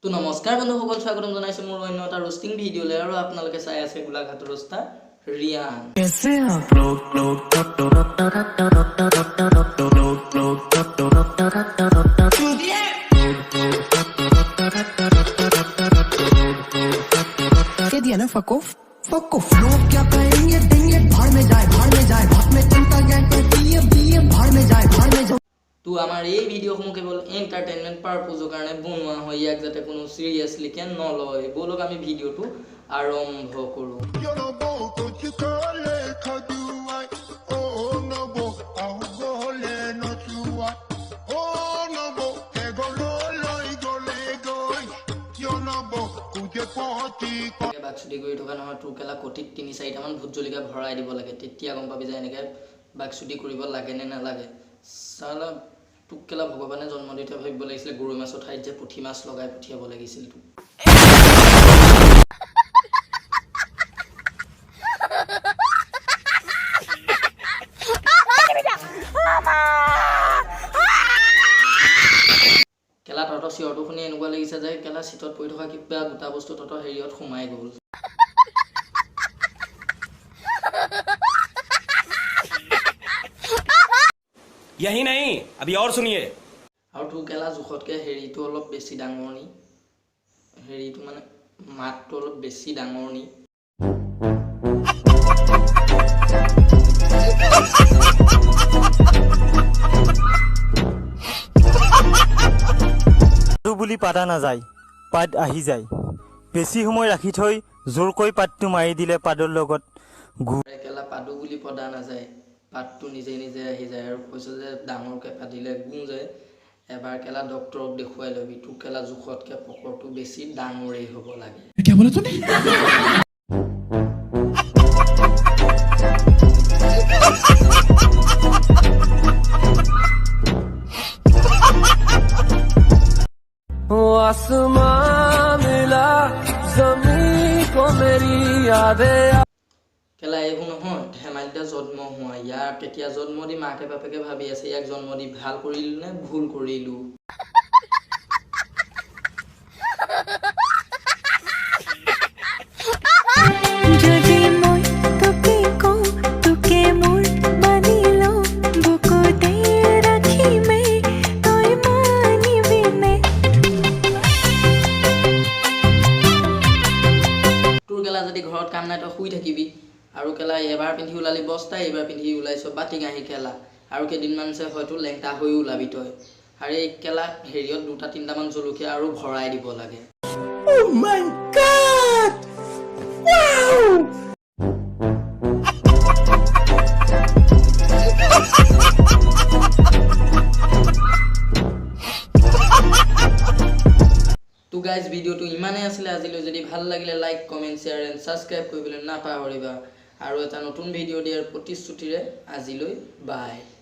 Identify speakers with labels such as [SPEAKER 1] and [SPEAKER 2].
[SPEAKER 1] তো নমস্কাৰ বন্ধুসকল, স্বাগতম জনাইছো মোৰ অন্য এটা ৰোষ্টিং ভিডিঅ'লৈ আৰু আপোনালোকে চাই আছে গোলাঘাট ৰোষ্টাৰ ৰিয়ান।
[SPEAKER 2] कैसे आप कह दिया ना फकोफ फकोफ लोग क्या कहेंगे देंगे भाड़ में जाए भाड़ में चिंता क्या कहती है भाड़ में जाए
[SPEAKER 1] তো আমাৰ এই ভিডিঅ'সমূহ কেৱল এণ্টাৰটেইনমেণ্ট পাৰপ'জৰ কাৰণে বনোৱা হয়, ইয়াক যাতে কোনো চিৰিয়াছলিকে নলয়। ব'লক আমি ভিডিঅ'টো আৰম্ভ কৰোঁ। বাকচুটি কৰি থকা নহয়, তোৰ কেলা কটিত ৩-৪টামান ভোট জলকীয়া ভৰাই দিব লাগে, তেতিয়া গম পাবি যে এনেকৈ বাকচুটি কৰিব লাগে নে নালাগে। চালা তোক কেলা ভগৱানে জন্ম দিওঁতে ভাবিব লাগিছিলে গৰৈ মাছৰ ঠাইত যে পুঠি মাছ লগাই পঠিয়াব লাগিছিল তোক। কেলা তহঁতৰ চিঞৰটো শুনি এনেকুৱা লাগিছে যে কেলা চিটত পৰি থকা কিবা গোটা বস্তু তহঁতৰ হেৰিয়ত সোমাই গ'ল।
[SPEAKER 3] यही नहीं, अभी और सुनिए।
[SPEAKER 1] আৰু তোৰ কেলা জোখতকৈ হেৰিটো অলপ বেছি ডাঙৰ নি, হেৰিটো মানে মাতটো অলপ বেছি ডাঙৰ নি।
[SPEAKER 4] বুলি পাতা নাযায়, পাত আহি যায়। বেছি সময় ৰাখি থৈ জোৰকৈ পাতটো মাৰি দিলে পাদৰ লগত
[SPEAKER 1] কেলা পাদু বুলি পদা নাযায়, পাতটো নিজে নিজে আহি যায়। আৰু কৈছে যে ডাঙৰকৈ পাতিলে গুণ যায়। এবাৰ কেলা ডক্তৰক দেখুৱাই ল'বি, তোৰ কেলা জোখতকৈ পকৰটো বেছি ডাঙৰেই হ'ব লাগে।
[SPEAKER 2] आसमां मिला ज़मीन को मेरी यादें
[SPEAKER 1] কেলা এইবোৰ নহয় ধেমালিতে জন্ম হোৱা, ইয়াক কেতিয়া জন্ম দি মাকে বাপেকে ভাবি আছে ইয়াক জন্ম দি ভাল কৰিলোঁ নে ভুল কৰিলোঁ। তোৰ কেলা যদি ঘৰত কাম নাই তই শুই থাকিবি, আৰু কেলা এবাৰ পিন্ধি ওলালি বস্তা, এইবাৰ পিন্ধি ওলাইছ বাতি কাঁহী কেলা, আৰু কেইদিনমান আছে হয়তো লেংটা হৈ ওলাবি তই। আৰু এই কেলা হেৰিয়ত 2-3টামান জলকীয়া আৰু ভৰাই দিব লাগে। তো গাইজ ভিডিঅ'টো ইমানেই আছিলে আজিলৈ। যদি ভাল লাগিলে like comment share and subscribe কৰিবলৈ নাপাহৰিবা। আৰু এটা নতুন ভিডিঅ' দিয়াৰ প্ৰতিশ্ৰুতিৰে আজিলৈ বাই।